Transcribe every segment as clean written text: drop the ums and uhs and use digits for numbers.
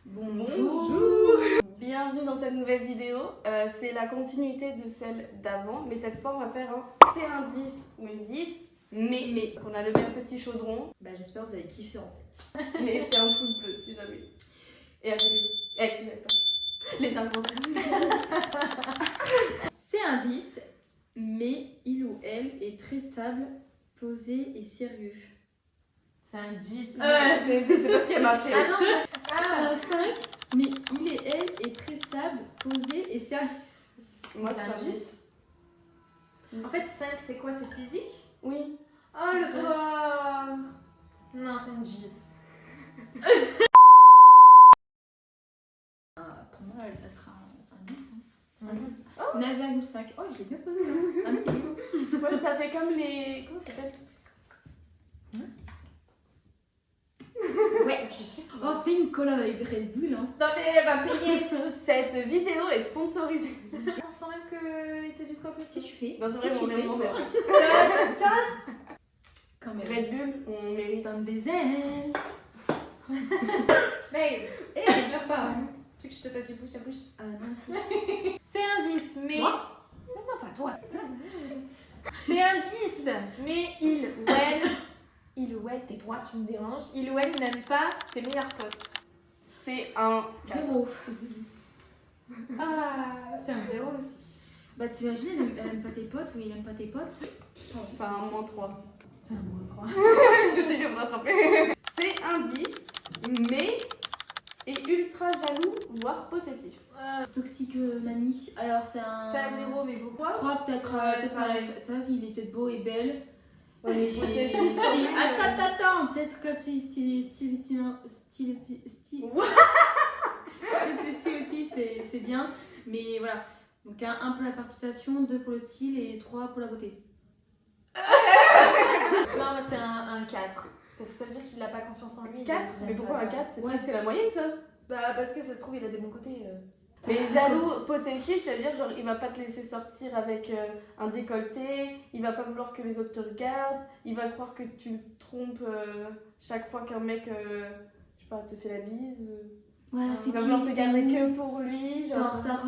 Bonjour. Bienvenue dans cette nouvelle vidéo. C'est la continuité de celle d'avant, mais cette fois on va faire un C1-10 ou une 10, mais on a le même petit chaudron. J'espère que vous avez kiffé en fait. Mais c'est un pouce bleu si jamais. Et abonnez-vous. Et activez la cloche. Les inventaires. C'est un 10, mais il ou elle est très stable, posé et sérieux. C'est un 10. Ouais, c'est pas ce qui est marqué. Ah non, c'est un 5, mais il et elle est très stable, posé et sérieux. Moi c'est un 10. En fait, 5, c'est quoi? C'est physique? Oui. Oh le pauvre. Non, c'est un 10. Pour moi, ça sera un 10. Un 9,5. Oh, je l'ai bien posé. Un petit peu. Ouais, ça fait comme les. Comment ça s'appelle? Ouais. Oh, fais une collab avec Red Bull. Hein. Non mais elle va payer. Cette vidéo est sponsorisée. Sans même qu'il te dise quoi que Qu'est-ce que tu fais? Dans un vrai Qu'est-ce que tu moment. fais, toi Toast. Quand même. Red Bull, on mérite. Donne des ailes. Babe. Eh, pleure pas. Tu veux que je te fasse du bouche à bouche? Non, si. C'est un 10, mais... Moi Non, pas toi. C'est un 10, mais il ou elle, tais-toi, tu me déranges, il ou elle n'aime pas tes meilleurs potes. C'est un 0. C'est un 0 aussi. Bah, t'imagines, elle aime pas tes potes ou il aime pas tes potes? C'est un -3. C'est un moins 3. J'essaie de me rattraper. C'est un 10, mais est ultra jaloux, voire possessif. Toxique manie. Alors, c'est un. Pas 0, mais beaucoup. 3 peut-être. Ouais, Peut-être pareil. il est peut-être beau et belle. Ouais, mais Et- possessif. Attends, peut-être que style aussi, c'est bien. Mais voilà. Donc, 1 pour la participation, 2 pour le style et 3 pour la beauté. Non, mais c'est un 4. Parce que ça veut dire qu'il n'a pas confiance en lui. 4. j'aime Mais pas pourquoi un ça. 4? C'est Ouais. presque la moyenne, ça. Bah, parce que ça se trouve, il a des bons côtés. Mais jaloux, possessif, ça veut dire genre il va pas te laisser sortir avec un décolleté, il va pas vouloir que les autres te regardent, il va croire que tu le trompes chaque fois qu'un mec, je sais pas, te fait la bise. Ouais, c'est Il va vouloir te garder que pour lui. T'es en Genre... retard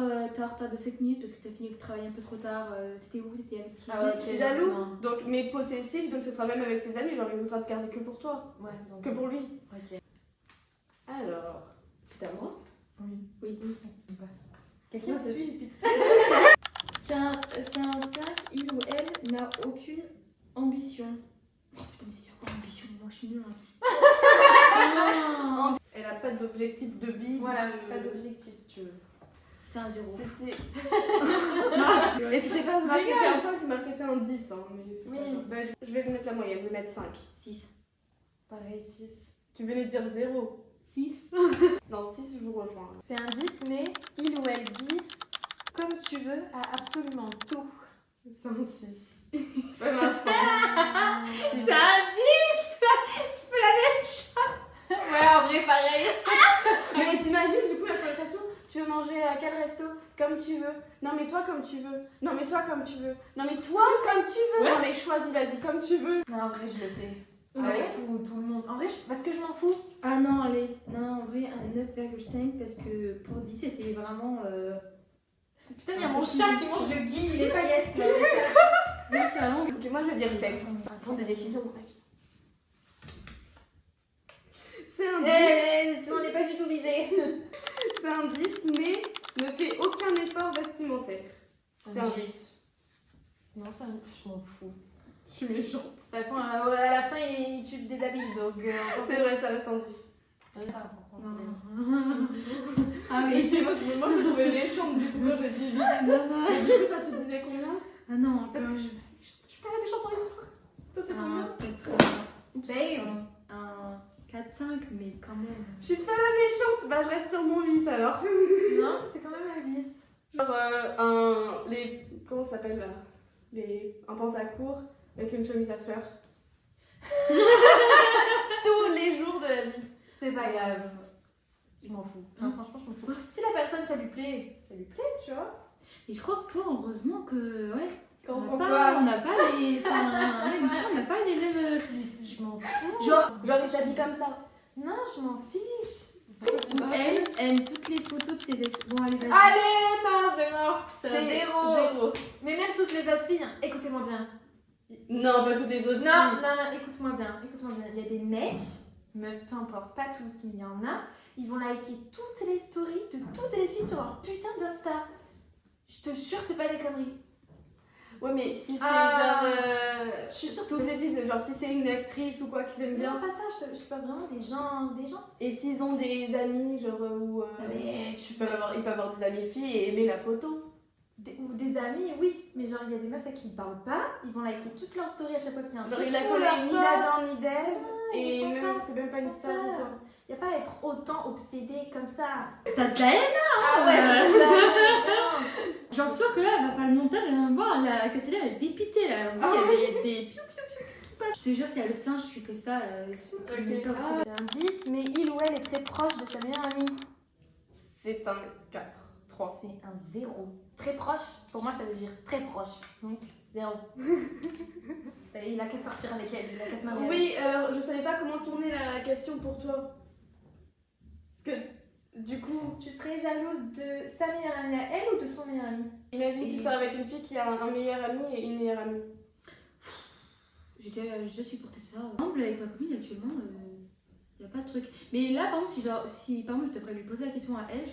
de 7 minutes parce que t'as fini de travailler un peu trop tard. T'étais où? T'étais avec qui? Ah ouais, ok. Jaloux, non. donc, mais possessif, donc ce sera même avec tes amis, genre il voudra te garder que pour toi, Ouais, donc. que pour lui. Ok. Alors, c'est à moi. Oui. Quelqu'un se suit, putain. C'est un 5, il ou elle n'a aucune ambition. Oh putain, mais c'est dire quoi ambition? Moi je suis nulle. Hein. Elle a pas d'objectif de vie. Voilà, pas d'objectif si tu veux. C'est un 0. C'était. Et c'était pas marqué c'est un 5, c'est marqué c'est un 10. Hein, mais c'est Oui. pas grave. Bah, je vais mettre la moyenne, je vais mettre 5. 6. Pareil, 6. Tu venais de dire 0. 6. Non, 6, je vous rejoins. C'est un 10, mais il ou elle dit comme tu veux à absolument tout. C'est un 6. Ouais, mais un 5. C'est un 10. Ouais, en vrai, pareil. Mais t'imagines du coup la conversation? Tu veux manger à quel resto? Comme tu veux. Non, mais toi, comme tu veux. Non, mais toi, comme tu veux. Non, mais toi, comme tu veux. Ouais. Non, mais choisis, vas-y, comme tu veux. Non, en vrai, je le fais. Ouais. Avec tout le monde. En vrai, parce que je m'en fous. Ah non, allez. Non, en vrai, un 9,5 parce que pour 10, c'était vraiment. Putain, il y a mon chat qui mange le gui, les paillettes. Là. Oui, c'est vraiment. Ok, moi je vais dire 7. Ça se prendre des décisions dans la vie. C'est un 10. On n'est pas du tout visé. C'est un 10, mais ne fait aucun effort vestimentaire. C'est un 10. Non, ça, je m'en fous. Je suis méchante. De toute façon, à la fin, tu te déshabilles, donc on s'en C'est fout. vrai, ça reste un 10. Ah oui. Moi, je me trouvais méchante du coup quand j'ai dit 8. Non, non. Et du coup, toi, tu disais combien? Ah non, quand je. Je suis pas la méchante dans l'histoire. Toi, c'est combien? Peut-être. Oups, Babe. un 4-5, mais quand même. Je suis pas la méchante. Bah, je reste sur mon 8 alors. Non, c'est quand même un 10. Genre, comment ça s'appelle là? Un pantacourt avec une chemise à fleurs. Tous les jours de la vie. C'est pas grave. Je m'en fous. Non, franchement, je m'en fous. Si la personne, ça lui plaît, tu vois. Et je crois que toi, heureusement que. Ouais. Quand On on n'a pas les. Enfin, ouais, on n'a pas les mêmes. Mais si je m'en fous. Genre, il s'habille comme ça. Non, je m'en fiche. Ou elle, aime toutes les photos de ses ex. Bon, allez, vas-y. Allez, non, c'est mort. C'est un C'est zéro. zéro. Mais même toutes les autres filles, hein, écoutez-moi bien. Non, pas toutes les autres Non, filles. non, non, écoute-moi bien. Écoute-moi bien. Il y a des mecs, meufs, peu importe, pas tous, mais il y en a, ils vont liker toutes les stories de toutes les filles sur leur putain d'Insta. Je te jure, c'est pas des conneries. Ouais, mais si c'est Ah, genre. je suis sûre que toutes c'est- les filles, genre si c'est une actrice ou quoi qu'ils aiment Non, bien. pas ça, je parle vraiment des gens. Et s'ils ont des amis, genre, ou. Mais ils peuvent avoir des amis filles et aimer la photo. Ou des amis, oui, mais genre il y a des meufs à qui ils parlent pas, ils vont liker toutes leurs stories à chaque fois qu'il y a un Genre, truc. il a tous collé leurs ni posts. Ladan ni Dev. ils Et font même, ça, c'est même pas une ils font star ou ça. quoi. Y a pas à être autant obsédé comme ça. T'as Diana. Ah ouais, J'en suis sûre que là, elle va faire le montage, elle va me voir, la Cassilia, elle est dépitée là. Oui, il y a des piou piou piou qui passent. Je te jure, si y a le singe, tu fais ça. Tu mets ça au pied. C'est un 10, mais il ou elle est très proche de sa meilleure amie. C'est un 4, 3. C'est un 0. Très proche, pour moi ça veut dire très proche. Donc 0. Il a qu'à sortir avec elle, il a qu'à se marier. Oui, alors je savais pas comment tourner la question pour toi. Parce que, du coup, Tu serais jalouse de sa meilleure amie à elle ou de son meilleur ami? imagine Et- tu sors avec une fille qui a un meilleur ami et une meilleure amie. J'ai déjà supporté ça. Avec ma copine actuellement, il n'y a pas de truc. Mais là, par exemple, si par exemple, je devrais lui poser la question à elle,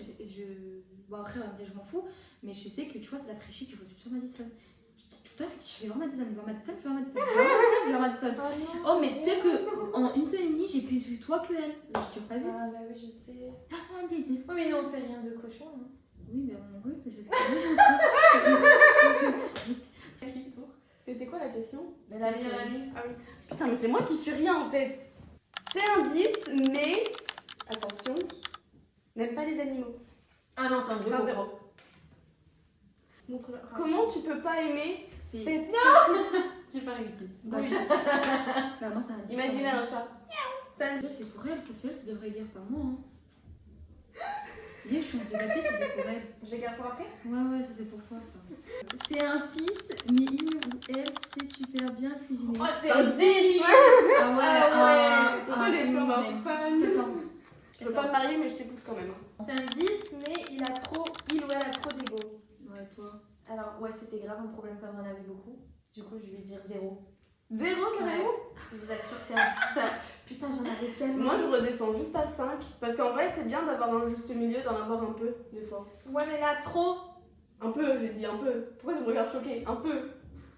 bon, après, elle va me dire je m'en fous, mais je sais que tu vois, c'est la fraîchie qu'il faut toujours Madison. Je dis tout le temps, je vais voir Madison, je vais voir Madison, je vais voir Madison, je vais voir Madison, je vais voir Madison. Oh, mais tu sais qu'en une semaine et demie, j'ai plus vu toi que elle. Je t'ai pas vu. Ah bah oui, je sais. Ah, mais dis. Oui, mais nous on fait rien de cochon. Hein. Oui, mais oui, je sais. C'était quoi la question? Mais la meilleure amie. Ah oui. Putain, mais c'est moi qui suis rien en fait. C'est un 10, mais. Attention, n'aime pas les animaux. Ah non, c'est un C'est 0. un 0. Montre-le. Comment tu peux pas aimer C'est. cette. J'ai pas réussi. Bah, Oui. bah, moi, c'est un 10. Imaginez un chat. C'est un 10. Ça, c'est pour elle, c'est elle qui devrait lire, pas moi. Hein. Viens, je suis en thérapie, ça c'est pour elle. Je les garde pour après. Ouais, ça c'est pour toi ça. C'est un 6, mais il ou elle sait super bien cuisiner. Oh, c'est un 10. Ah ouais. Pourquoi les 14 morts même. fans 14. Je veux pas me marier, mais je t'épouse quand même. C'est un 10, mais il ou elle a trop d'ego. Ouais, toi. Alors, ouais, c'était grave un problème quand j'en avais beaucoup. Du coup, je vais dire 0. 0 carrément? Je vous assure, c'est un. Ça... Putain, j'en avais tellement. Moi je redescends juste à 5. Parce qu'en vrai, c'est bien d'avoir un juste milieu, d'en avoir un peu, des fois. Ouais, mais là, trop. Un peu, j'ai dit un peu. Pourquoi tu me regardes choquée? Un peu.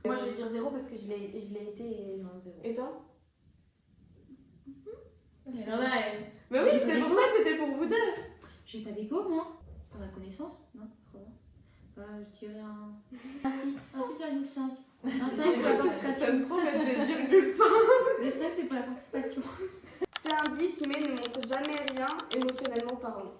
Moi, je vais dire 0 parce que je l'ai été et non, 0. Et toi? Il y en a, elle. Mais oui, J'ai c'est pas pour ça que c'était pour vous deux. J'ai pas d'égo moi. Par ma connaissance. Non, je crois pas. Je dirais un 6, un 6,5. Un 5 pour la participation. J'aime trop mettre des virgules. Le 5 c'est pour la participation. C'est un 10, mais ne montre jamais rien émotionnellement parlant.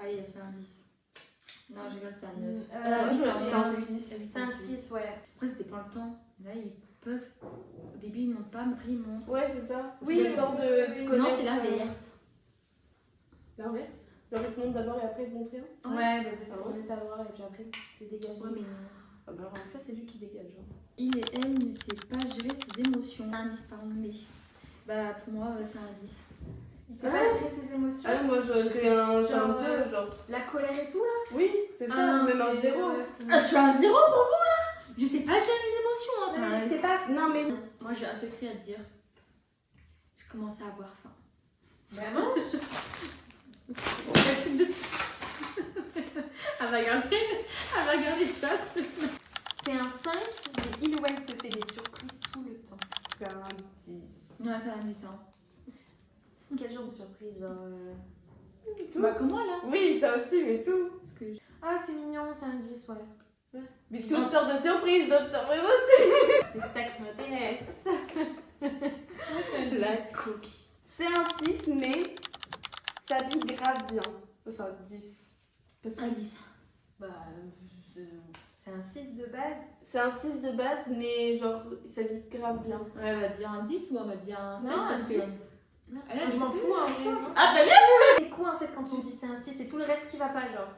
Allez, c'est un 10. Non, je rigole, c'est un 9. Moi, je c'est vais un faire un 6. C'est un 6, ouais. Après, c'était pas le temps. Là, ils peuvent. Au début, ils montent pas, mais après, ils montent. Ouais, c'est ça. Oui, le temps de oui. Non, connaître, c'est l'inverse. L'inverse? Genre, ils te montrent d'abord et après, ils te montrent rien? Ouais, bah c'est ça. Ah On est à voir et puis après, t'es dégagé. Ouais, mais Ah bah alors, ça, c'est lui qui dégage. Hein. il et elle ne sait pas gérer ses émotions. Un 10 par mais. Bah, pour moi, c'est un 10. Il sait pas gérer ses émotions. Ah, moi, c'est un Genre, 2, genre. La colère et tout, là. Oui, c'est ça, même un 0. Ah, je suis un 0 pour vous là. Je sais pas gérer mes émotions. Hein, c'est un- T'es pas. Non, mais. Moi, j'ai un secret à te dire. Je commence à avoir faim. Bah non. Un truc dessus. Elle va regarder ça. C'est un 5, mais il ou elle te fait des surprises tout le temps. C'est un 10. Non, c'est un 10. Hein. Quel genre de surprise, genre. Tout. Bah, comme moi là. Oui, ça aussi, mais tout. Parce que Ah, c'est mignon, c'est un 10, ouais. Mais toutes sortes de surprises, d'autres surprises aussi. C'est ça qui m'intéresse. La coquille. C'est un 6, mais ça s'habille grave bien. C'est un 10. Parce que un 10. Bah, c'est un 6 de base. c'est un 6 de base, mais genre, il s'habille grave bien. Ouais, elle va dire un 10 ou elle va dire un 7 Non, un parce que. 10. Non, elle a Je dit- m'en fous, hein. Ah, t'as vu? C'est quoi en fait quand on dit c'est un 6? C'est tout le reste qui va pas, genre.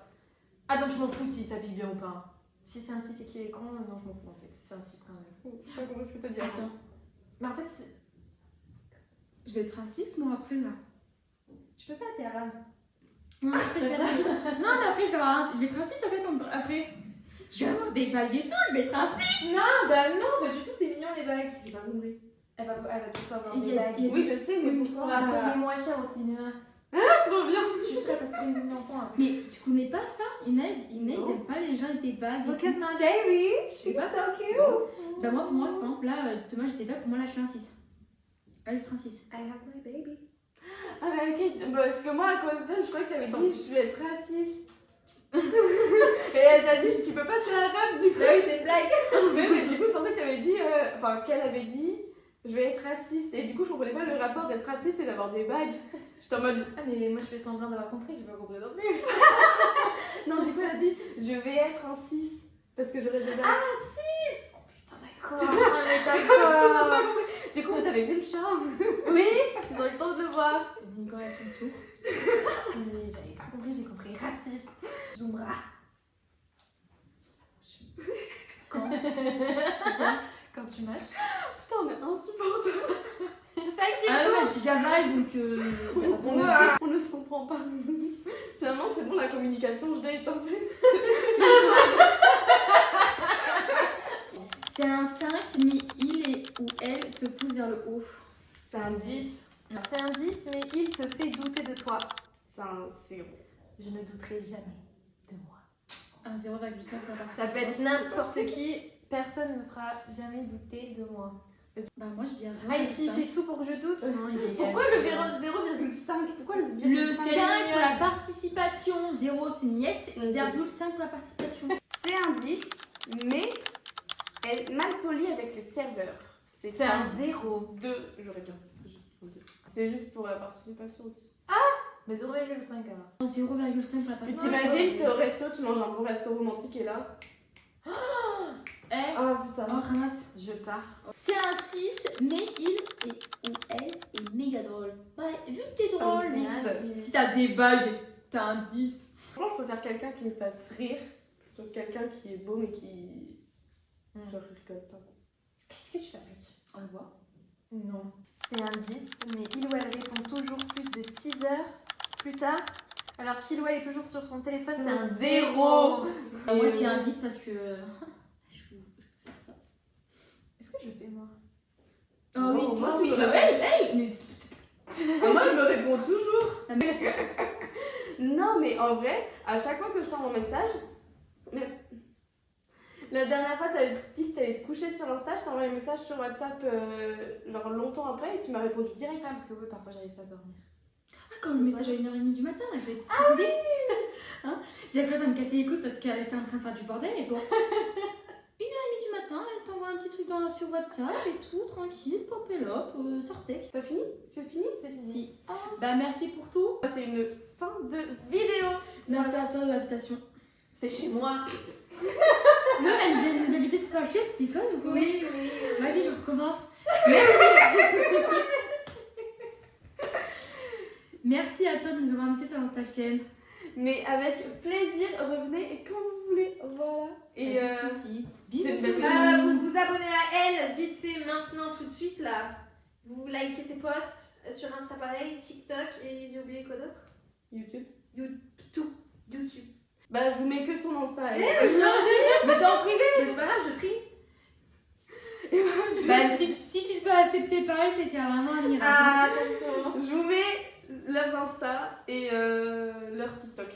Ah, donc je m'en fous s'il s'habille bien ou pas. Si c'est un 6 et qu'il est con, non, je m'en fous en fait. C'est un 6 quand même. Je sais pas comment est-ce que t'as dit. Attends, Mais en fait, je vais être un 6 moi après là. Tu peux pas, t'es arabe. Non, mais après, je vais être un 6 en fait. Après, je vais avoir des bagues et tout, je vais être un 6. Non, bah non, pas du tout, c'est mignon les bagues. J'ai pas compris. Elle va plutôt avoir des bagues. Oui, je sais, mais On pourquoi va payer moins cher au cinéma. Trop bien. Je suis sûre parce que les enfants après. Mais tu connais pas ça, Inès, ils Non. aiment pas les gens avec des bagues. Look at my baby, she's so cute. Bah, moi, pour moi, c'est par exemple là, Thomas, j'étais pas, pour moi là, je suis un 6. Là, je suis un 6. I have my baby. Ah bah ok, bah, parce que moi à cause d'elle, je croyais que t'avais S'en dit je vais être raciste. Et elle t'a dit tu peux pas être arabe du coup. Bah oui, c'est une blague. Mais du coup je pensais que t'avais dit, enfin qu'elle avait dit je vais être raciste. Et du coup je comprenais pas le rapport d'être raciste et d'avoir des bagues. J'étais en mode Ah mais moi je fais semblant d'avoir compris, j'ai pas compris non plus. non, du coup elle a dit je vais être un 6 parce que j'aurais des bagues. Ah 6. Putain d'accord. Ah mais d'accord. Du coup vous avez vu le charme. Oui, ils ont eu le temps de le voir. Il y a une correction dessous. Mais j'avais pas compris, j'ai compris raciste. Zoomra. Sur sa bouche. Quand Quand tu mâches. Putain on est insupportable. Ça qui Ah non, mais j'avale donc. On ne se comprend pas. Finalement c'est bon la communication, je l'ai en fait. C'est un 5, mais il ou elle te pousse vers le haut. C'est un 10. C'est un 10, mais il te fait douter de toi. C'est un 0. Je ne douterai jamais de moi. Un 0,5 Ça peut être n'importe qui, personne ne me fera jamais douter de moi. Bah, moi je dis un 0,5. Ah, ici il fait tout pour que je doute. Non, il dégage. Pourquoi le 0,5? Pourquoi le 0,5? Le 5 pour la participation, 0 c'est niette, et 0,5 pour la participation. C'est un 10, mais elle est mal polie avec les serveurs. C'est un 0. 2, j'aurais bien. C'est juste pour la participation aussi. Mais 0,5 alors. 0,5 pour la Mais participation. t'imagines, t'es au resto, tu manges un bon resto romantique et là. Eh, Oh putain. oh ramasse. Je pars. C'est un 6, mais il ou elle est méga drôle. Bah, vu que t'es drôle, C'est un 10. si t'as des bagues, t'as un 10. Franchement, je préfère quelqu'un qui me fasse rire plutôt que quelqu'un qui est beau mais qui. Je rigole pas. Qu'est-ce que tu fabriques? On le voit. Non. C'est un 10, mais il ou elle répond toujours plus de 6 heures plus tard. Alors qu'il ou elle est toujours sur son téléphone, c'est un 0. Moi, j'ai un 10 parce que. Je peux faire ça. Est-ce que je fais moi? Oh Bon, oui, moi, toi, tu oui. me Bah, réponds. mais. Moi, je me réponds toujours. Ah, mais- Non, mais en vrai, à chaque fois que je t'envoie un message, mais la dernière fois, t'avais dit que t'allais te coucher sur Insta, je t'ai envoyé un message sur WhatsApp genre longtemps après et tu m'as répondu direct. Ah, parce que oui, parfois j'arrive pas à dormir. Ah, comme le message à 1h30 du matin, là, j'avais tout décidé. Hein, j'ai appelé à me casser les couilles parce qu'elle était en train de faire du bordel et toi. 1h30 du matin, elle t'envoie un petit truc sur WhatsApp et tout, tranquille, pop et hop, sortez. T'as fini? C'est fini? C'est fini. Si. Bah, merci pour tout. C'est une fin de vidéo. Merci à toi de l'invitation. C'est chez moi. Non, elle vient nous habiter sur sa chaîne, t'es conne ou quoi? Oui. Vas-y, je recommence. Merci à toi de nous avoir invités sur ta chaîne. Mais avec plaisir, revenez quand vous voulez. Voilà. Et Pas de soucis. Bisous. c'est une belle Vous vous abonnez à elle vite fait maintenant tout de suite là. Vous likez ses posts sur Insta pareil, TikTok et j'ai oublié quoi d'autre? YouTube. Tout. YouTube. Bah, je vous mets que son Insta. Mais t'es en privé. Mais c'est pas grave, je trie. Bah, si tu te fais accepter par elle, c'est qu'il y a vraiment un miracle. Ah, attention. Je vous mets leur Insta et leur TikTok.